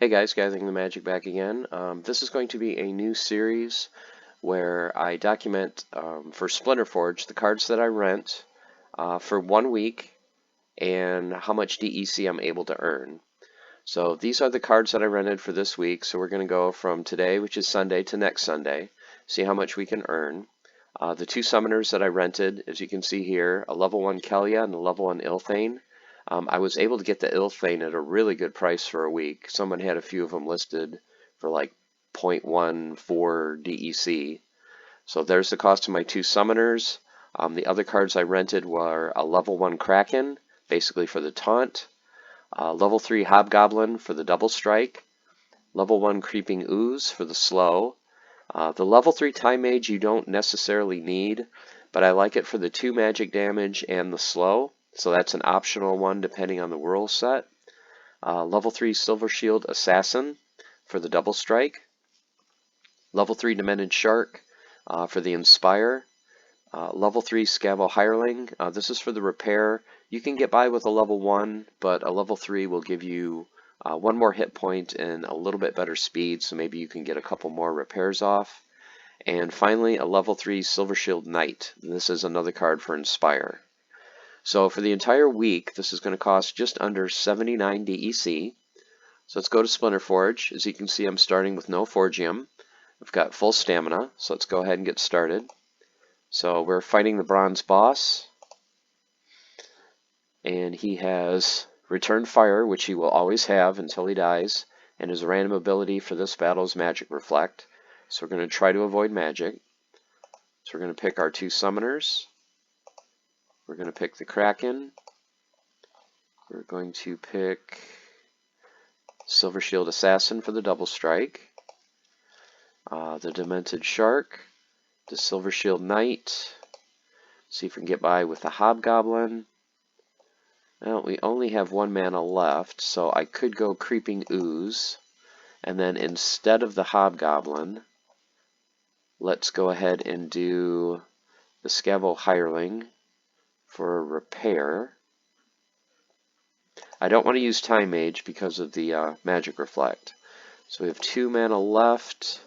Hey guys, Gathering the Magic back again. This is going to be a new series where I document for Splinterforge the cards that I rent for 1 week and how much DEC I'm able to earn. So these are the cards that I rented for this week. So we're going to go from today, which is Sunday, to next Sunday, see how much we can earn. The two summoners that I rented, as you can see here, a level 1 Kelia and a level 1 Ilthane. I was able to get the Ilthane at a really good price for a week. Someone had a few of them listed for like 0.14 DEC. So there's the cost of my two summoners. The other cards I rented were a level 1 Kraken, basically for the taunt, level 3 Hobgoblin for the double strike, level 1 Creeping Ooze for the slow. The level 3 Time Mage you don't necessarily need, but I like it for the 2 magic damage and the slow. So that's an optional one depending on the whirl set. Level 3 Silver Shield Assassin for the double strike. Level 3 Demented Shark for the Inspire. Level 3 Scavo Hireling. This is for the repair. You can get by with a level 1, but a level 3 will give you 1 more hit point and a little bit better speed, so maybe you can get a couple more repairs off. And finally, a level 3 Silver Shield Knight. This is another card for Inspire. So for the entire week, this is going to cost just under 79 DEC. So let's go to Splinterforge. As you can see, I'm starting with no forgium. I've got full stamina, so let's go ahead and get started. So we're fighting the bronze boss, and he has Return Fire, which he will always have until he dies, and his random ability for this battle is Magic Reflect. So we're going to try to avoid magic. So we're going to pick our two summoners. We're going to pick the Kraken. We're going to pick Silver Shield Assassin for the double strike, the Demented Shark, the Silver Shield Knight. See if we can get by with the Hobgoblin. Well, we only have 1 mana left, so I could go Creeping Ooze, and then instead of the Hobgoblin, let's go ahead and do the Scavo Hireling for a repair. I don't want to use Time Mage because of the Magic Reflect. So we have 2 mana left.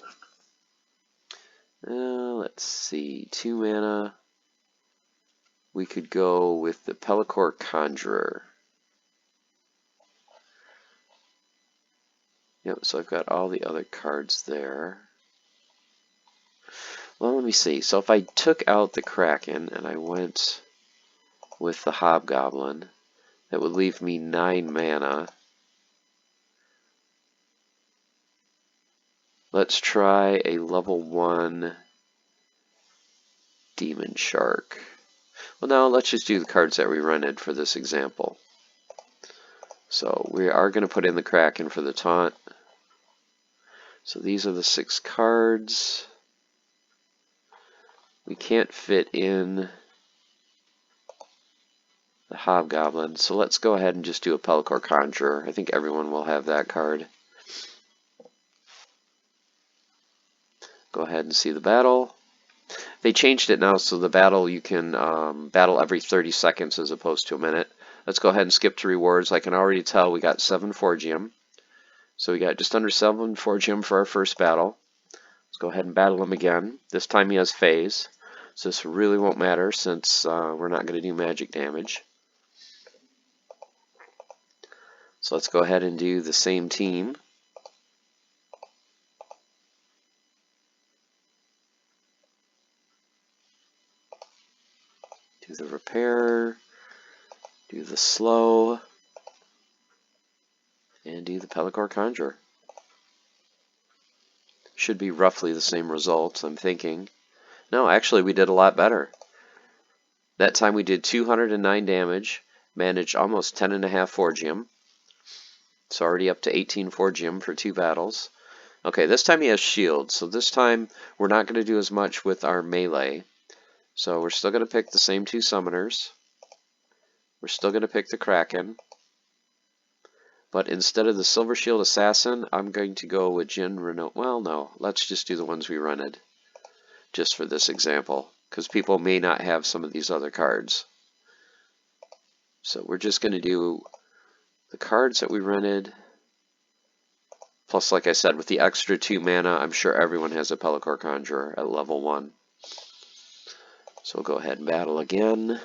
Let's see, 2 mana. We could go with the Pelacor Conjurer. Yep, so I've got all the other cards there. Well, let me see. So if I took out the Kraken and I went with the Hobgoblin, that would leave me 9 mana. Let's try a level 1 Demon Shark. Well, now let's just do the cards that we rented for this example. So we are going to put in the Kraken for the taunt. So these are the 6 cards. We can't fit in the Hobgoblin, so let's go ahead and just do a Pelacor Conjurer. I think everyone will have that card. Go ahead and see the battle. They changed it now, so the battle you can battle every 30 seconds as opposed to a minute. Let's go ahead and skip to rewards. I can already tell we got 7 forgium. So we got just under 7 forgium for our first battle. Let's go ahead and battle him again. This time he has phase, so this really won't matter since we're not going to do magic damage. So let's go ahead and do the same team. Do the repair, do the slow, and do the Pelacor Conjurer. Should be roughly the same results, I'm thinking. No, actually we did a lot better. That time we did 209 damage, managed almost 10.5 forgium. It's already up to 18 forgium for 2 battles. Okay, this time he has shield, so this time we're not going to do as much with our melee. So we're still going to pick the same 2 summoners. We're still going to pick the Kraken. But instead of the Silver Shield Assassin, I'm going to go with Jin Renault. Well, no, let's just do the ones we rented, just for this example, because people may not have some of these other cards. So we're just going to do the cards that we rented Plus, like I said, with the extra 2 mana, I'm sure everyone has a Pelacor Conjurer at level 1. So we'll go ahead and battle again.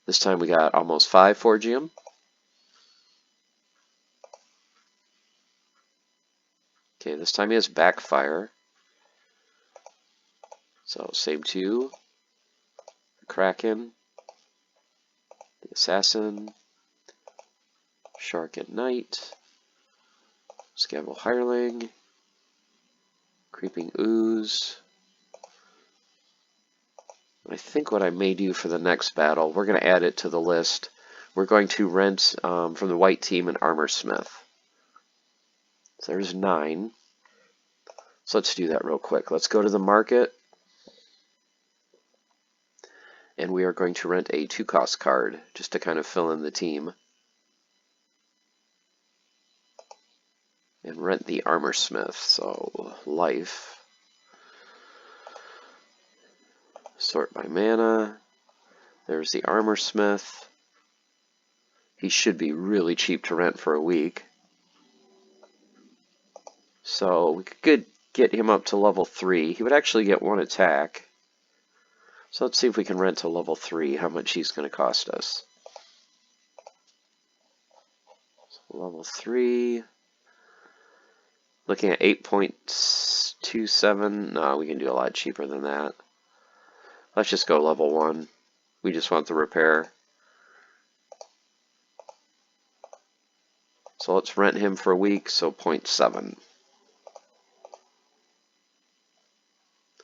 This time we got almost 5 forgium. Okay, this time he has backfire. So save 2. Kraken. The Assassin. Shark at Night. Scabble Hireling. Creeping Ooze. I think what I may do for the next battle, we're going to add it to the list. We're going to rent from the white team an Armor Smith. So there's 9. So let's do that real quick. Let's go to the market. And we are going to rent a 2-cost card just to kind of fill in the team. And rent the Armor Smith. So life. Sort by mana. There's the Armor Smith. He should be really cheap to rent for a week. So we could get him up to level 3. He would actually get 1 attack. So let's see if we can rent to level 3, how much he's going to cost us. So level 3. Looking at 8.27. No, we can do a lot cheaper than that. Let's just go level 1. We just want the repair. So let's rent him for a week, so 0.7.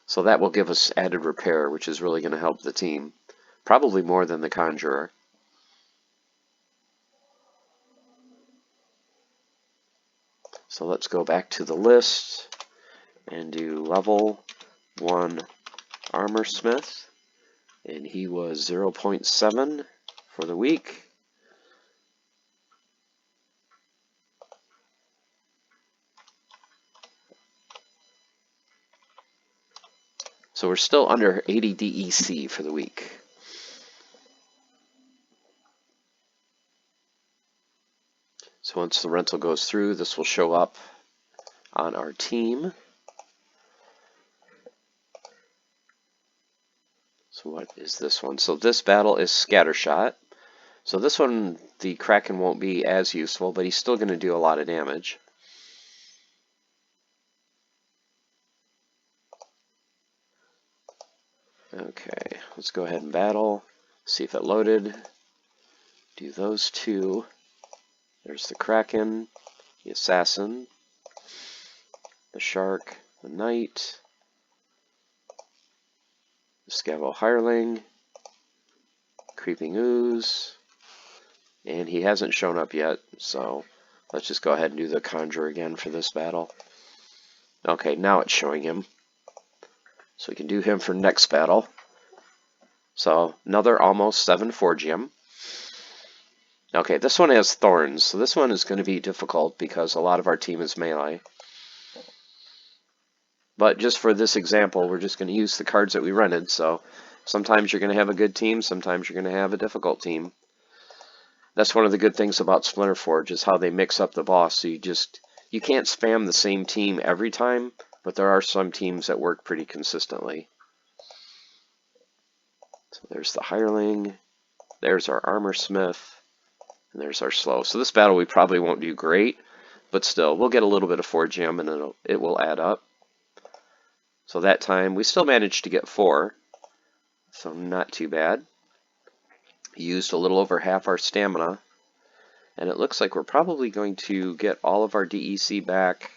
So that will give us added repair, which is really going to help the team. Probably more than the Conjurer. So let's go back to the list and do level 1 Armor Smith. And he was 0.7 for the week. So we're still under 80 DEC for the week. So once the rental goes through, this will show up on our team. So what is this one? So this battle is Scattershot. So this one, the Kraken won't be as useful, but he's still going to do a lot of damage. Okay, let's go ahead and battle. See if it loaded. Do those 2. There's the Kraken, the Assassin, the Shark, the Knight, the Scabble Hireling, Creeping Ooze, and he hasn't shown up yet, so let's just go ahead and do the Conjure again for this battle. Okay, now it's showing him. So we can do him for next battle. So another almost 7 forgium. Okay, this one has thorns, so this one is going to be difficult because a lot of our team is melee. But just for this example, we're just going to use the cards that we rented, so sometimes you're going to have a good team, sometimes you're going to have a difficult team. That's one of the good things about Splinterforge is how they mix up the boss, so you can't spam the same team every time, but there are some teams that work pretty consistently. So there's the Hireling, there's our Armor Smith, and there's our Slow. So this battle we probably won't do great, but still, we'll get a little bit of forgium and it will add up. So that time, we still managed to get 4, so not too bad. Used a little over half our stamina, and it looks like we're probably going to get all of our DEC back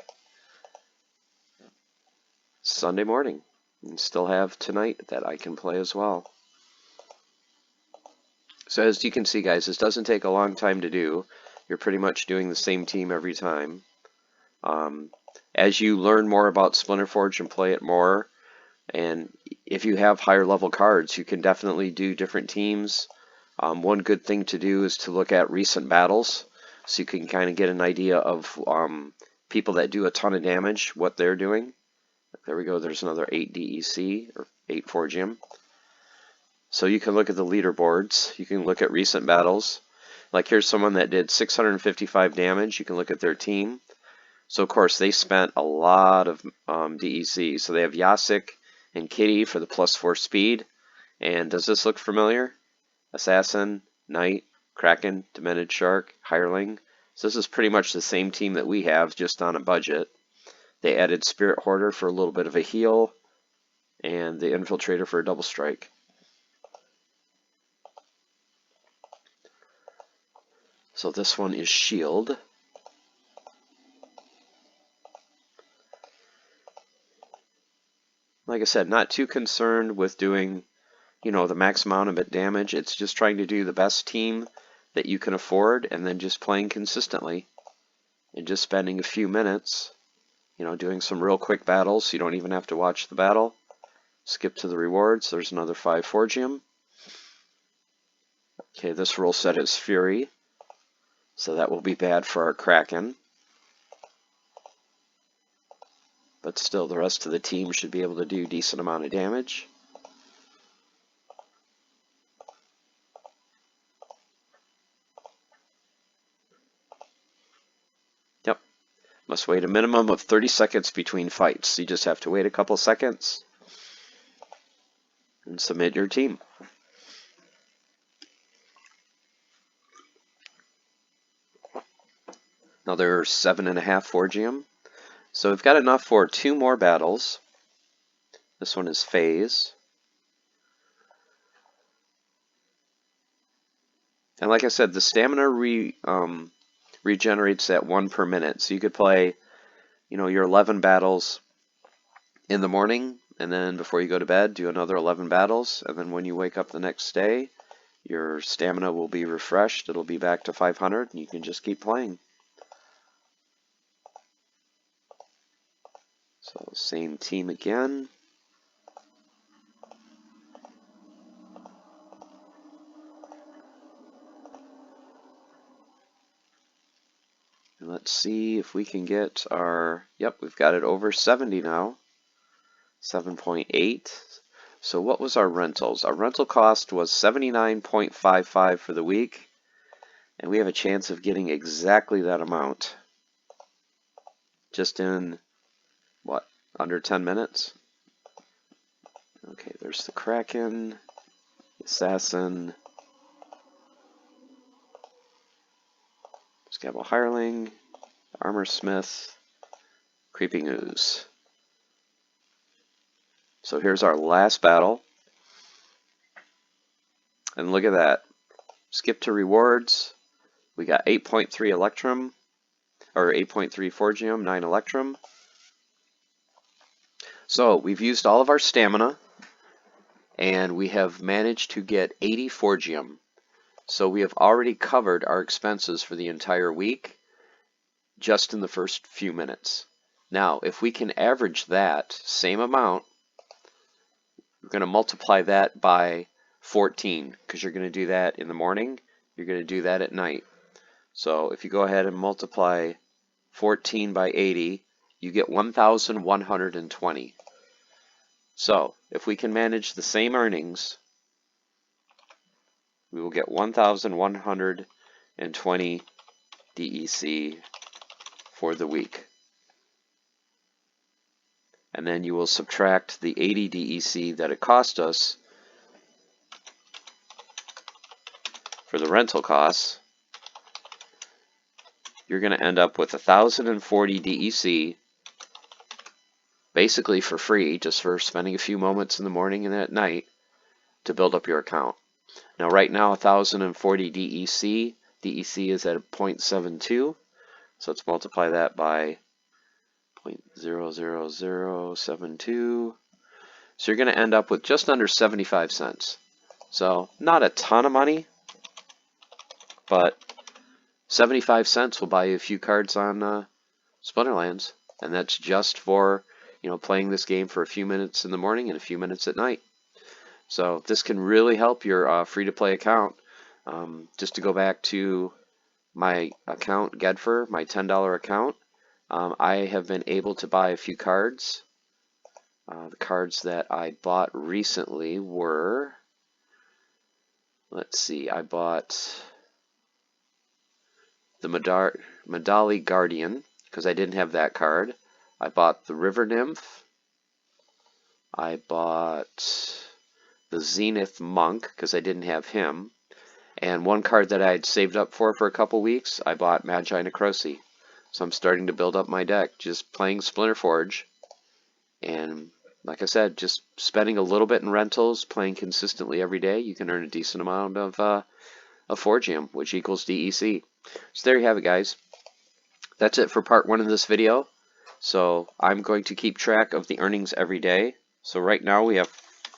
Sunday morning, and still have tonight that I can play as well. So as you can see, guys, this doesn't take a long time to do. You're pretty much doing the same team every time. As you learn more about Splinterforge and play it more, and if you have higher level cards, you can definitely do different teams. One good thing to do is to look at recent battles, so you can kind of get an idea of people that do a ton of damage, what they're doing. There we go, there's another 8 DEC, or 8 forgium. So you can look at the leaderboards, you can look at recent battles, Like here's someone that did 655 damage. You can look at their team. So of course they spent a lot of DEC. So they have Yasik and Kitty for the +4 speed. And does this look familiar? Assassin, Knight, Kraken, Demented Shark, Hireling. So this is pretty much the same team that we have, just on a budget. They added Spirit Hoarder for a little bit of a heal, and the Infiltrator for a double strike. So this one is Shield. Like I said, not too concerned with doing, the max amount of damage. It's just trying to do the best team that you can afford, and then just playing consistently and just spending a few minutes, doing some real quick battles so you don't even have to watch the battle. Skip to the rewards. There's another 5 forgium. Okay, this rule set is Fury, so that will be bad for our Kraken. But still, the rest of the team should be able to do a decent amount of damage. Yep. Must wait a minimum of 30 seconds between fights. You just have to wait a couple seconds and submit your team. Another 7.5 forgium. So we've got enough for 2 more battles. This one is Phase. And like I said, the stamina regenerates at 1 per minute. So you could play, your 11 battles in the morning, and then before you go to bed, do another 11 battles. And then when you wake up the next day, your stamina will be refreshed. It'll be back to 500, and you can just keep playing. So same team again. And let's see if we can get our, yep, we've got it over 70 now. 7.8. So what was our rentals? Our rental cost was 79.55 for the week, and we have a chance of getting exactly that amount just in, what, under 10 minutes? Okay, there's the Kraken, Assassin, Scabble Hireling, Armor Smith, Creeping Ooze. So here's our last battle. And look at that. Skip to rewards. We got 8.3 Electrum, or 8.3 Forgium, 9 Electrum. So we've used all of our stamina, and we have managed to get 80 Forgium. So we have already covered our expenses for the entire week just in the first few minutes. Now, if we can average that same amount, we're going to multiply that by 14, because you're going to do that in the morning, you're going to do that at night. So if you go ahead and multiply 14 by 80, you get 1,120. So if we can manage the same earnings, we will get 1,120 DEC for the week. And then you will subtract the 80 DEC that it cost us for the rental costs. You're going to end up with 1,040 DEC, basically for free, just for spending a few moments in the morning and at night to build up your account. Now right now 1,040 DEC, DEC is at 0.72, so let's multiply that by 0.00072. So you're going to end up with just under 75 cents. So not a ton of money, but 75 cents will buy you a few cards on Splinterlands, and that's just for playing this game for a few minutes in the morning and a few minutes at night. So this can really help your free-to-play account. Just to go back to my account, Gedfer, my $10 account, I have been able to buy a few cards. The cards that I bought recently were, let's see, I bought the Madali Guardian, because I didn't have that card. I bought the River Nymph. I bought the Zenith Monk, because I didn't have him. And one card that I had saved up for a couple weeks, I bought Magi Necrosi. So I'm starting to build up my deck, just playing Splinterforge. And like I said, just spending a little bit in rentals, playing consistently every day, you can earn a decent amount of forgium, which equals DEC. So there you have it, guys. That's it for part 1 of this video. So I'm going to keep track of the earnings every day. So right now we have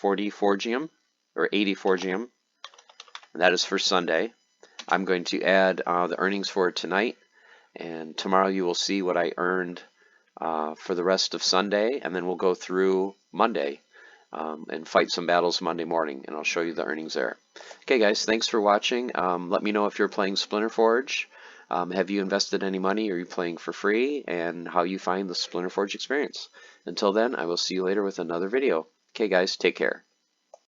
40 forgium, or 80 forgium, and that is for Sunday. I'm going to add the earnings for tonight, and tomorrow you will see what I earned for the rest of Sunday, and then we'll go through Monday and fight some battles Monday morning, and I'll show you the earnings there. Okay, guys, thanks for watching. Let me know if you're playing Splinterforge. Have you invested any money? Are you playing for free? And how you find the Splinterforge experience. Until then, I will see you later with another video. Okay, guys, take care.